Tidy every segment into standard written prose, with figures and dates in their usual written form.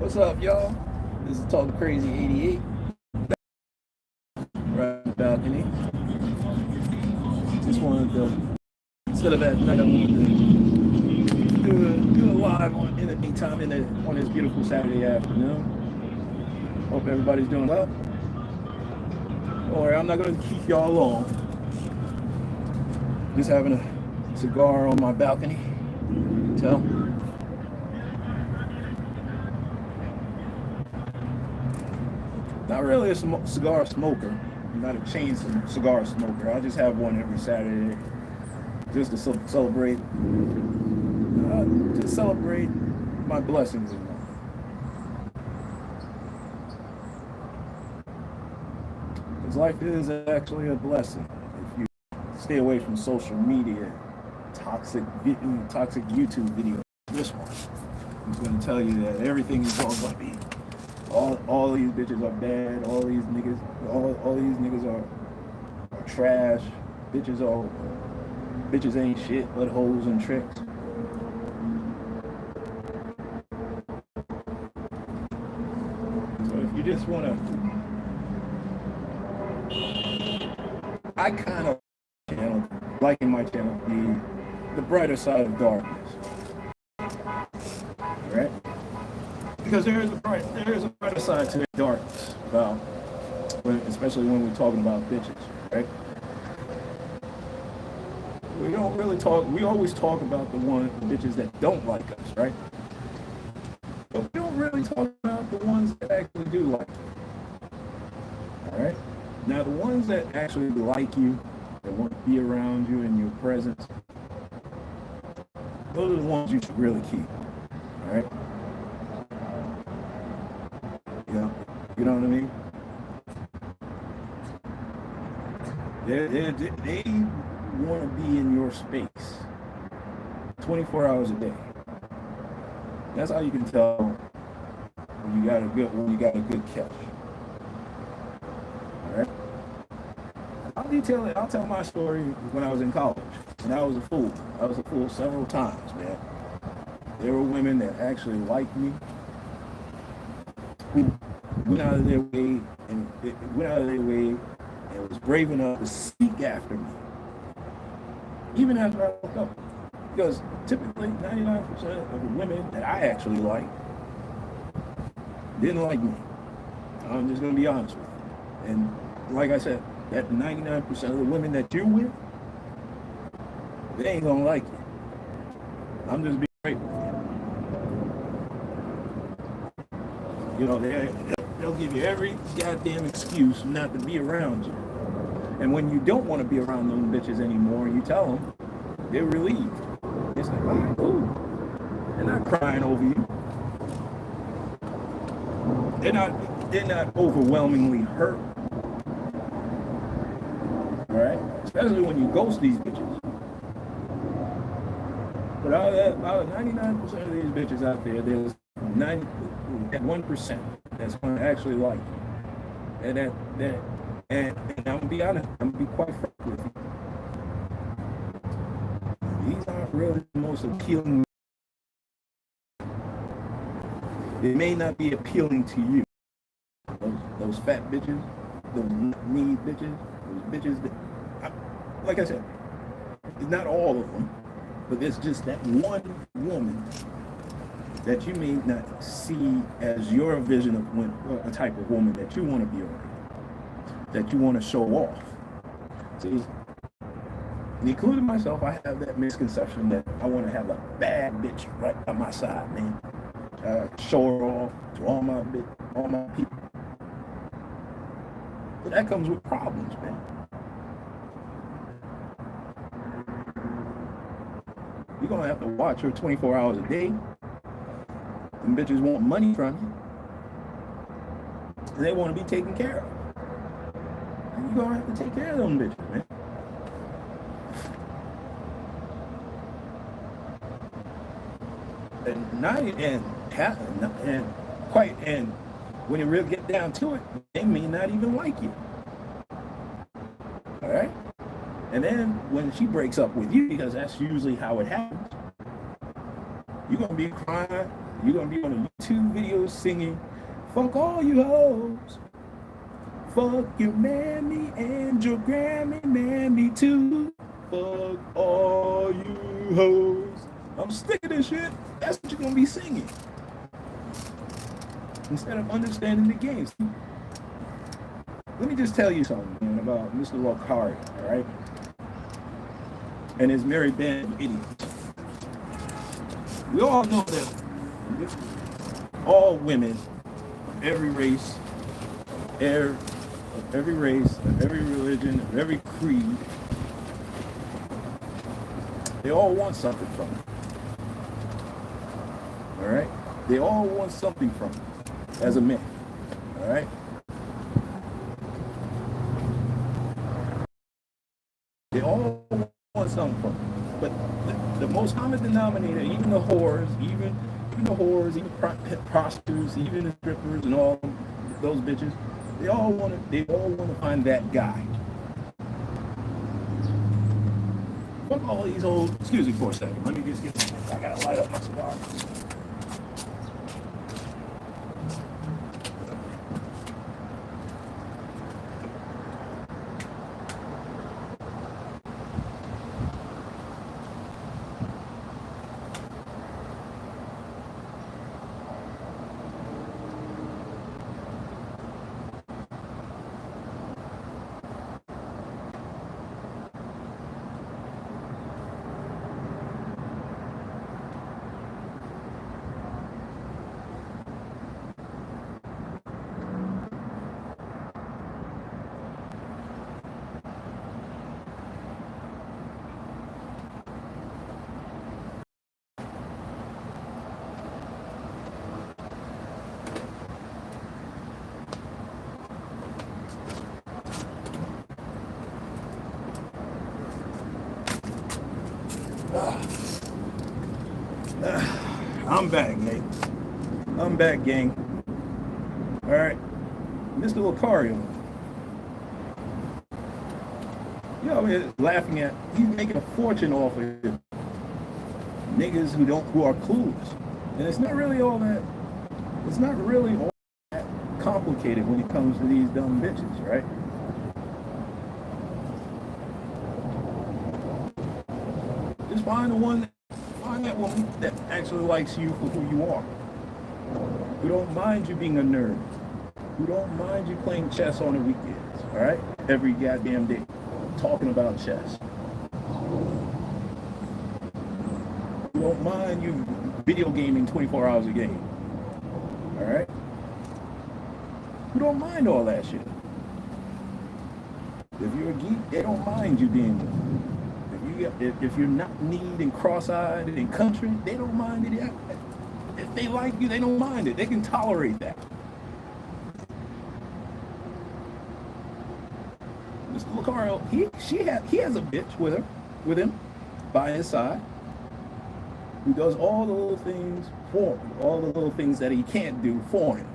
What's up, y'all? This is Talk Crazy 88. Right on the balcony. Just wanted to, instead of at night, I wanted to do a live in the meantime on this beautiful Saturday afternoon. Hope everybody's doing well. Don't worry, I'm not going to keep y'all long. Just having a cigar on my balcony. Tell. Not really a cigar smoker. I'm not a chain cigar smoker. I just have one every Saturday, just to celebrate, my blessings in life. Because life is actually a blessing if you stay away from social media, toxic YouTube videos. This one is going to tell you that everything is all going to be. All these bitches are bad. All these niggas are trash. Bitches ain't shit but hoes and tricks. So if you just wanna, I kind of liking my channel the brighter side of darkness, right? Because there is a brighter side to the darkness, especially when we're talking about bitches, right? We always talk about the bitches that don't like us, right? But we don't really talk about the ones that actually do like us. All right? Now, the ones that actually like you, that want to be around you in your presence, those are the ones you should really keep, all right? You know what I mean? They want to be in your space 24 hours a day. That's how you can tell when you got a good catch. All right? I'll tell my story when I was in college, and I was a fool. I was a fool several times, man. There were women that actually liked me, who went out of their way and was brave enough to seek after me, even after I woke up. Because typically 99% of the women that I actually liked didn't like me. I'm just gonna be honest with you. And like I said, that 99% of the women that you're with, they ain't gonna like you. I'm just being straight with you. You know, they'll give you every goddamn excuse not to be around you. And when you don't want to be around them bitches anymore, you tell them, they're relieved. It's like, all right, cool. They're not crying over you. They're not overwhelmingly hurt. All right? Especially when you ghost these bitches. But out of 99% of these bitches out there, there's 1% that's going to actually like you. And I'm going to be honest, I'm going to be quite frank with you. These aren't really the most appealing. It may not be appealing to you. Those fat bitches, those mean bitches, those bitches that, like I said, it's not all of them, but there's just that one woman that you may not see as your vision of a type of woman that you want to be around, that you want to show off. See, including myself, I have that misconception that I want to have a bad bitch right by my side, man. Show her off to all my people. But that comes with problems, man. You're gonna have to watch her 24 hours a day. Them bitches want money from you. And they want to be taken care of. And you're gonna have to take care of them bitches, man. And when you really get down to it, they may not even like you. All right? And then when she breaks up with you, because that's usually how it happens, You're gonna be crying. You're gonna be on a YouTube video singing, "Fuck all you hoes. Fuck your mammy and your Grammy mammy too. Fuck all you hoes." I'm sick of this shit. That's what you're gonna be singing instead of understanding the games. Let me just tell you something, man, about Mr. Wakari, all right? And his merry band of idiots. We all know that all women of every race, of every race, of every religion, of every creed, they all want something from it. All right? They all want something from it as a man. All right? They all want something from it. But the most common denominator, even the whores, even prostitutes, even the strippers and all those bitches, they all want to find that guy. Fuck all these old, excuse me for a second, let me just get, I gotta light up my cigar. I'm back, Nate. I'm back, gang. All right, Mr. Lucario. You know, we're laughing at. He's making a fortune off of niggas who are clueless, and it's not really all that. It's not really all that complicated when it comes to these dumb bitches, right? Just find that woman that actually likes you for who you are. Who don't mind you being a nerd. Who don't mind you playing chess on the weekends, all right? Every goddamn day, talking about chess. Who don't mind you video gaming 24 hours a game, all right? Who don't mind all that shit. If you're a geek, they don't mind you being one. If you're not neat and cross-eyed and country, they don't mind it. If they like you, they don't mind it. They can tolerate that. Mr. Lucario, he has a bitch with him, by his side, who does all the little things for him, all the little things that he can't do for him.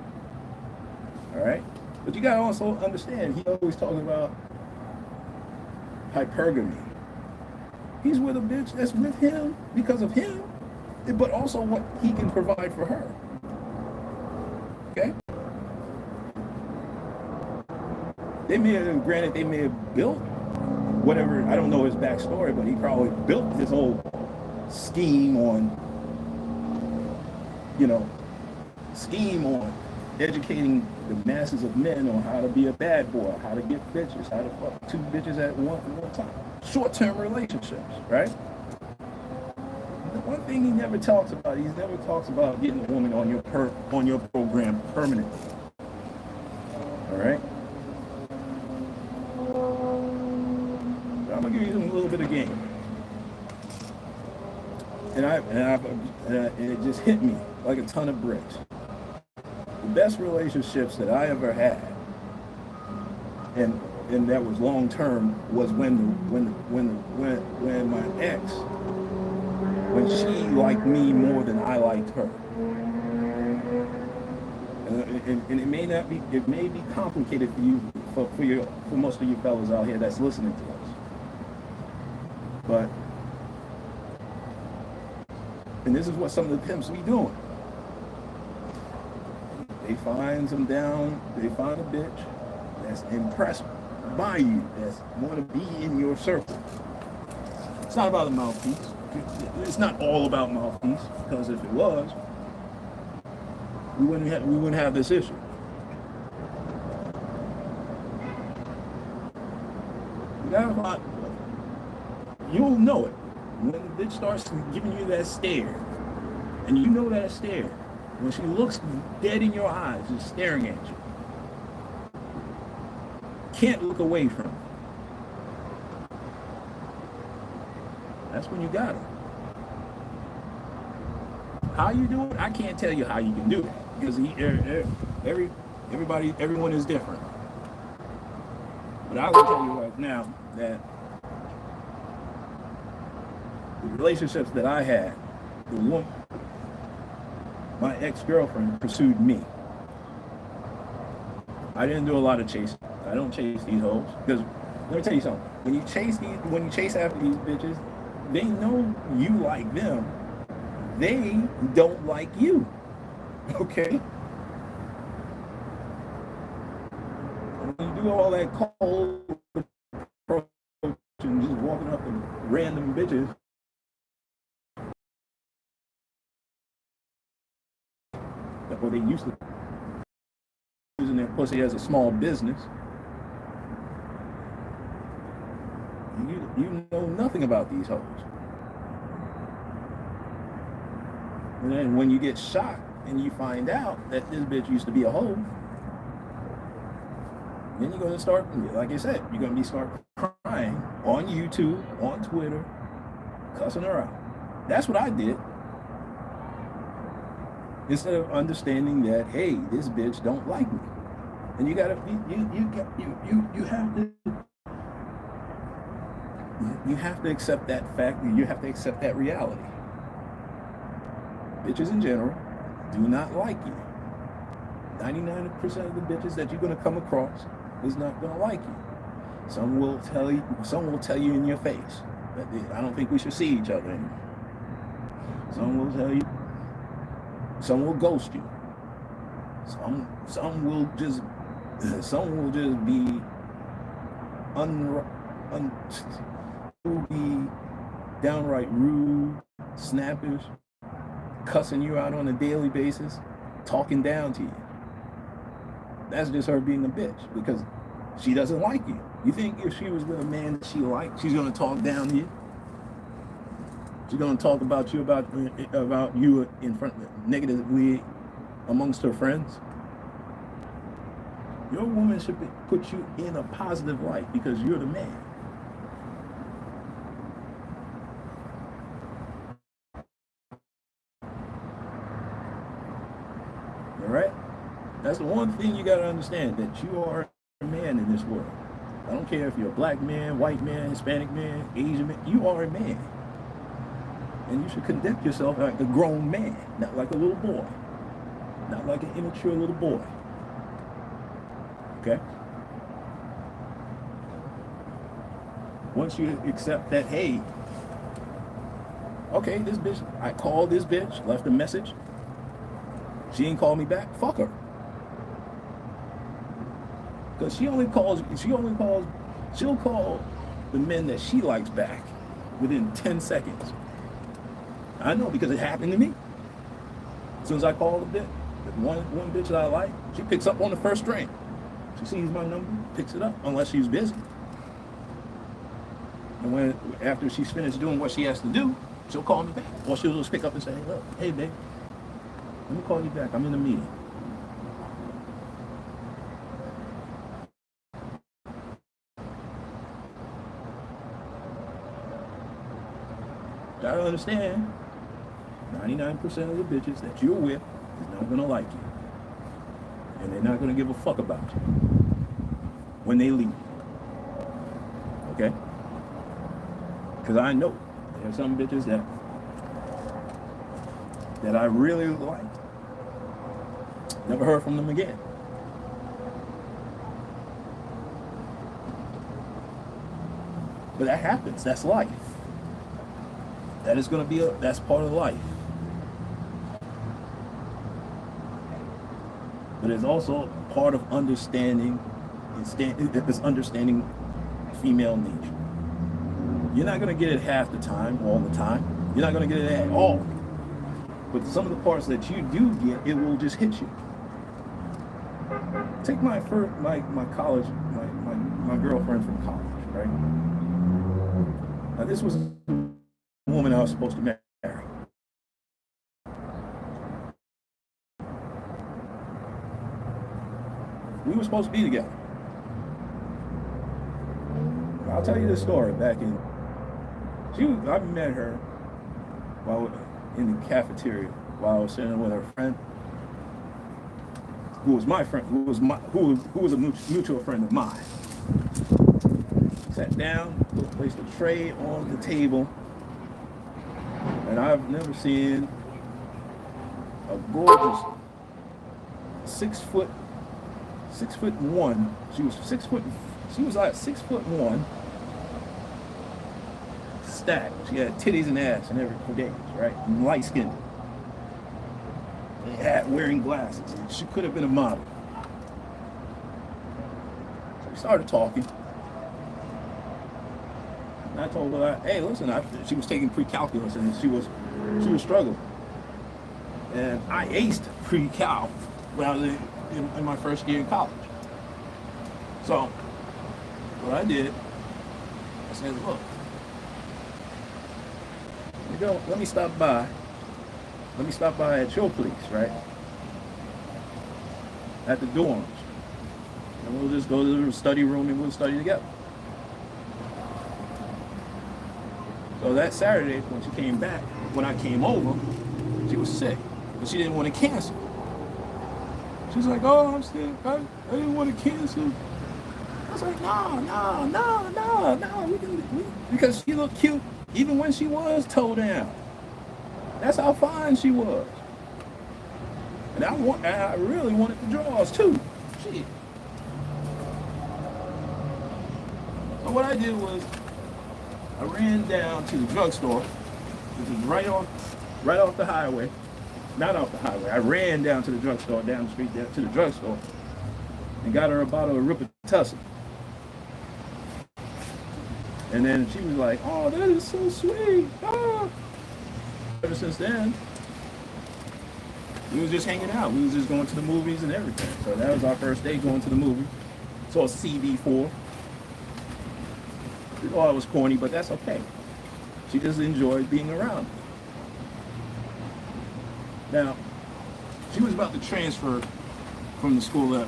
All right? But you gotta also understand, he always talks about hypergamy. He's with a bitch that's with him because of him, but also what he can provide for her. Okay? They may have built whatever, I don't know his backstory, but he probably built his whole scheme on educating the masses of men on how to be a bad boy, how to get bitches, how to fuck two bitches at one time. Short-term relationships, right? The one thing he never talks about getting a woman on your program permanently. All right? So I'm gonna give you a little bit of game. And it just hit me like a ton of bricks. The best relationships that I ever had, and that was long term, was when my ex, when she liked me more than I liked her. And it may be complicated for you, for most of you fellas out here that's listening to us. But And this is what some of the pimps be doing. They find a bitch that's impressed by you, that's want to be in your circle. It's not about the mouthpiece. It's not all about mouthpiece, because if it was, we wouldn't have this issue. You'll know it when the bitch starts giving you that stare, and you know that stare when she looks dead in your eyes, just staring at you. Can't look away from it. That's when you got it. How you do it, I can't tell you how you can do it, because everyone is different. But I will tell you right now that the relationships that I had, my ex-girlfriend pursued me. I didn't do a lot of chasing. I don't chase these hoes, because let me tell you something. When you chase after these bitches, they know you like them. They don't like you. Okay? When you do all that cold approach and just walking up to random bitches, or they used to using their pussy as a small business, you know nothing about these hoes. And then when you get shocked and you find out that this bitch used to be a hoe, then you're going to start, like I said, you're going to start crying on YouTube, on Twitter, cussing her out. That's what I did. Instead of understanding that, hey, this bitch don't like me. And you gotta you have to accept that fact. You have to accept that reality. Bitches in general do not like you. 99% of the bitches that you're gonna come across is not gonna like you. Some will tell you in your face that I don't think we should see each other anymore. Some will tell you. Some will ghost you. Some will just be downright rude, snappish, cussing you out on a daily basis, talking down to you. That's just her being a bitch, because she doesn't like you. You think if she was with a man that she liked, she's gonna talk down to you? She's gonna talk about you in front negatively amongst her friends? Your woman should put you in a positive light, because you're the man. All right? That's the one thing you gotta understand, that you are a man in this world. I don't care if you're a black man, white man, Hispanic man, Asian man, you are a man. And you should conduct yourself like a grown man, not like a little boy. Not like an immature little boy. Okay? Once you accept that, hey, okay, this bitch, I called this bitch, left a message. She ain't called me back, fuck her. Because she'll call the men that she likes back within 10 seconds. I know, because it happened to me. As soon as I call the one bitch that I like, she picks up on the first ring. She sees my number, picks it up, unless she's busy. And after she's finished doing what she has to do, she'll call me back. Or she'll just pick up and say, hey, look, hey, babe, let me call you back. I'm in a meeting. Gotta understand, 99% of the bitches that you're with is not gonna like you. And they're not gonna give a fuck about you when they leave. Okay? Because I know there's some bitches that I really like. Never heard from them again. But that happens. That's life. That is going to be that's part of life. but it's also part of understanding it's understanding female nature. You're not going to get it half the time, all the time. You're not going to get it at all. But some of the parts that you do get, it will just hit you. Take my college, my girlfriend from college, right? Now this was a woman I was supposed to marry. We were supposed to be together. I'll tell you this story. I met her while in the cafeteria while I was sitting with her friend, who was my friend, who was a mutual friend of mine. Sat down, placed a tray on the table, and I've never seen a gorgeous 6'1". She was 6 foot. She was like 6'1", stacked. She had titties and ass and every for days, right? And light skinned. Wearing glasses. She could have been a model. So we started talking. And I told her, hey, listen, she was taking pre-calculus and she was struggling. And I aced pre-cal when I was in my first year in college. So what I did, I said, look, let me stop by at your place, right? At the dorms. And we'll just go to the study room and we'll study together. So that Saturday, when she came back, when I came over, she was sick, but she didn't want to cancel. She's like, oh, I'm sick. I didn't want to cancel. I was like, no. Because she looked cute even when she was toe down. That's how fine she was. And I really wanted the drawers too. Shit. So what I did was I ran down to the drugstore, which was right off the highway. Not off the highway. I ran down to the drugstore, down the street, down to the drugstore, and got her a bottle of Robitussin. And then she was like, oh, that is so sweet. Oh. Ever since then, we was just hanging out. We was just going to the movies and everything. So that was our first day going to the movie. Saw CB4. We thought it was corny, but that's okay. She just enjoyed being around me. Now, she was about to transfer from the school that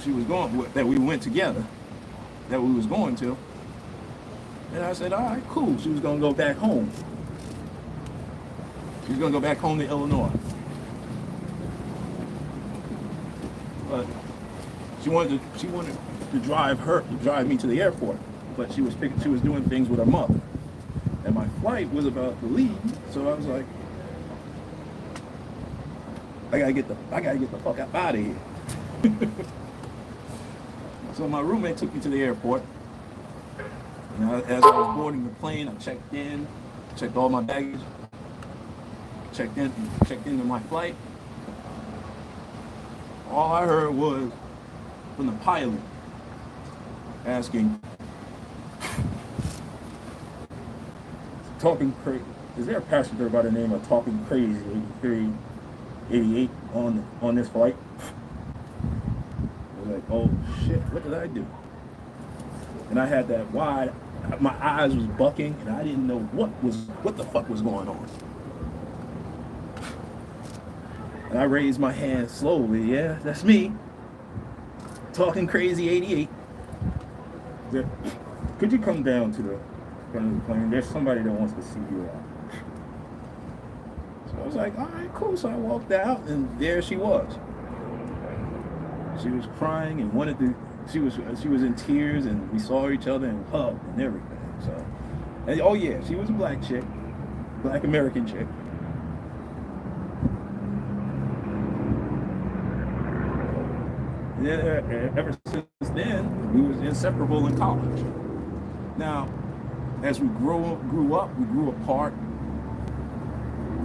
she was going, that we went together, that we was going to. And I said, all right, cool. She was going to go back home. She was going to go back home to Illinois. But she wanted to drive me to the airport. But she was doing things with her mother. And my flight was about to leave, so I was like, I gotta get the fuck out of here. So my roommate took me to the airport. And as I was boarding the plane, I checked all my baggage, checked into my flight. All I heard was from the pilot asking, talking crazy. Is there a passenger by the name of Talking Crazy 88 on this flight? I was like, oh shit, what did I do? And I had that wide, my eyes was bucking, and I didn't know what the fuck was going on. And I raised my hand slowly. Yeah, that's me. Talking Crazy 88. Could you come down to the front of the plane? There's somebody that wants to see you out. So I was like, all right, cool. So I walked out, and there she was. She was crying and wanted to. She was in tears, and we saw each other and hugged and everything. So, and oh yeah, she was a black chick, black American chick. And then, ever since then, we was inseparable in college. Now, as we grew up, we grew apart.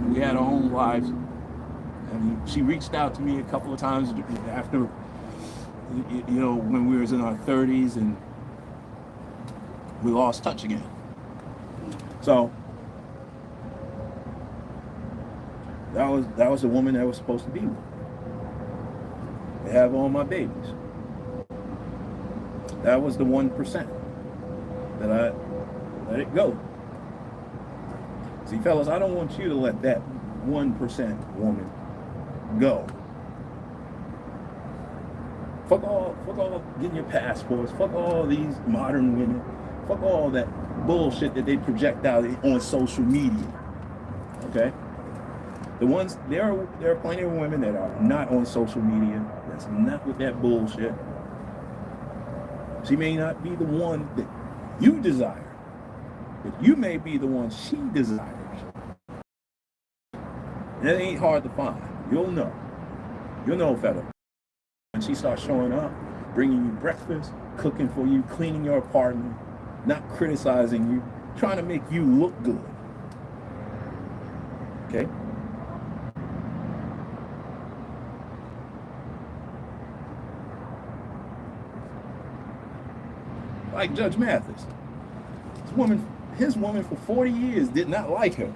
We had our own lives. I mean, she reached out to me a couple of times after, when we was in our 30s, and we lost touch again. So that was the woman that was supposed to be with. They have all my babies. That was the 1% that I let it go. See, fellas, I don't want you to let that 1% woman go. Fuck all getting your passports. Fuck all these modern women. Fuck all that bullshit that they project out on social media. Okay? There are plenty of women that are not on social media. That's not with that bullshit. She may not be the one that you desire, but you may be the one she desires. And it ain't hard to find. You'll know. You'll know, fella. When she starts showing up, bringing you breakfast, cooking for you, cleaning your apartment, not criticizing you, trying to make you look good. Okay? Like Judge Mathis. His woman for 40 years did not like her.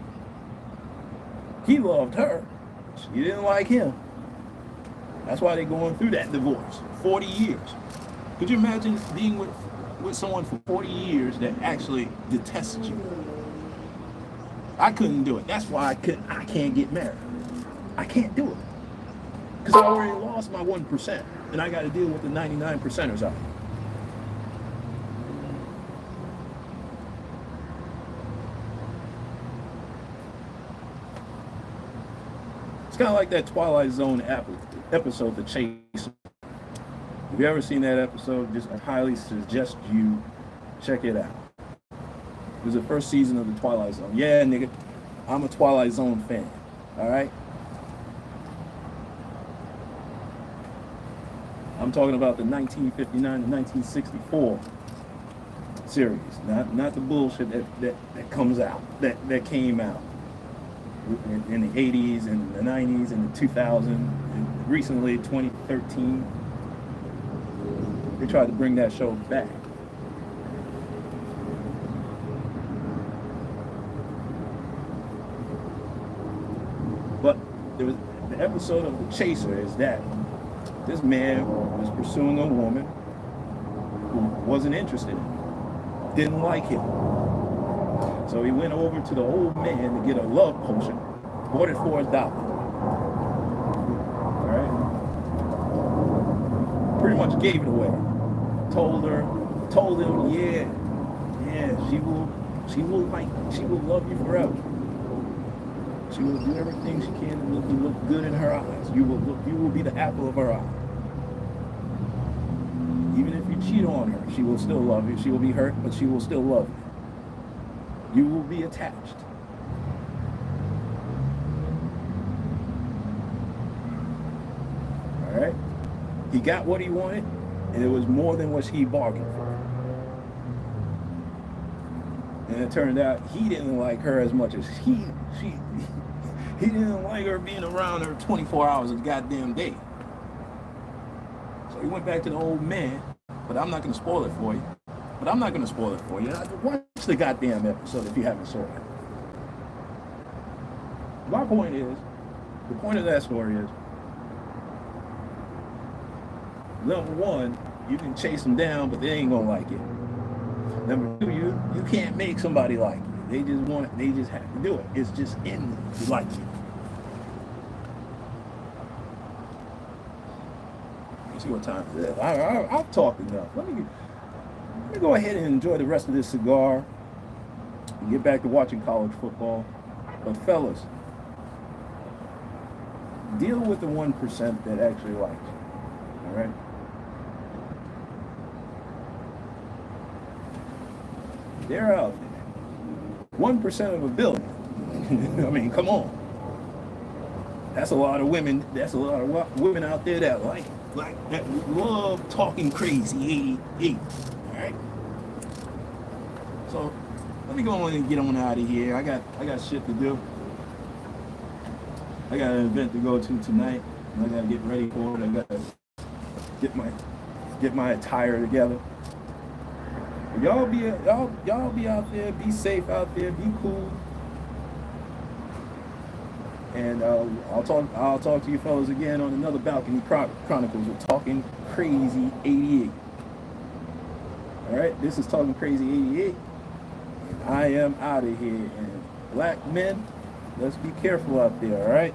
He loved her. She didn't like him. That's why they're going through that divorce. 40 years. Could you imagine being with someone for 40 years that actually detests you? I couldn't do it. That's why I can't get married. I can't do it. Because I already lost my 1%. And I got to deal with the 99%ers out. It's kind of like that Twilight Zone episode, The Chase. If you ever seen that episode, I highly suggest you check it out. It was the first season of the Twilight Zone. Yeah, nigga, I'm a Twilight Zone fan. All right? I'm talking about the 1959 to 1964 series, not the bullshit that comes out, that came out in the 80s and the 90s and the 2000s, and recently 2013. They tried to bring that show back. But there was the episode of The Chaser is that this man was pursuing a woman who wasn't interested in him, didn't like him. So he went over to the old man to get a love potion, bought it for $1. All right? Pretty much gave it away. Told him, yeah, she will love you forever. She will do everything she can to make you look good in her eyes. You will be the apple of her eye. Even if you cheat on her, she will still love you. She will be hurt, but she will still love you. You will be attached. All right? He got what he wanted, and it was more than what he bargained for. And it turned out he didn't like her as much as he didn't like her being around her 24 hours a goddamn day. So he went back to the old man, but I'm not going to spoil it for you. Watch the goddamn episode if you haven't saw it. My point is, the point of that story is, number one, you can chase them down, but they ain't gonna like it. Number two, you can't make somebody like you. They just have to do it. It's just in them to like you. Let's see what time it is. I've talked enough. Let me go ahead and enjoy the rest of this cigar and get back to watching college football. But fellas, deal with the 1% that actually likes you. All right? They're out there. 1% of a billion. I mean, come on. That's a lot of women. That's a lot of women out there that that love talking crazy. All right. So let me go on and get on out of here. I got shit to do. I got an event to go to tonight, and I gotta get ready for it. I gotta get my attire together. But y'all be out there, be safe out there, be cool. And I'll talk to you fellas again on another Balcony Chronicles. We're talking crazy 88. All right, this is talking crazy 88. And I am out of here. And black men, let's be careful out there. All right.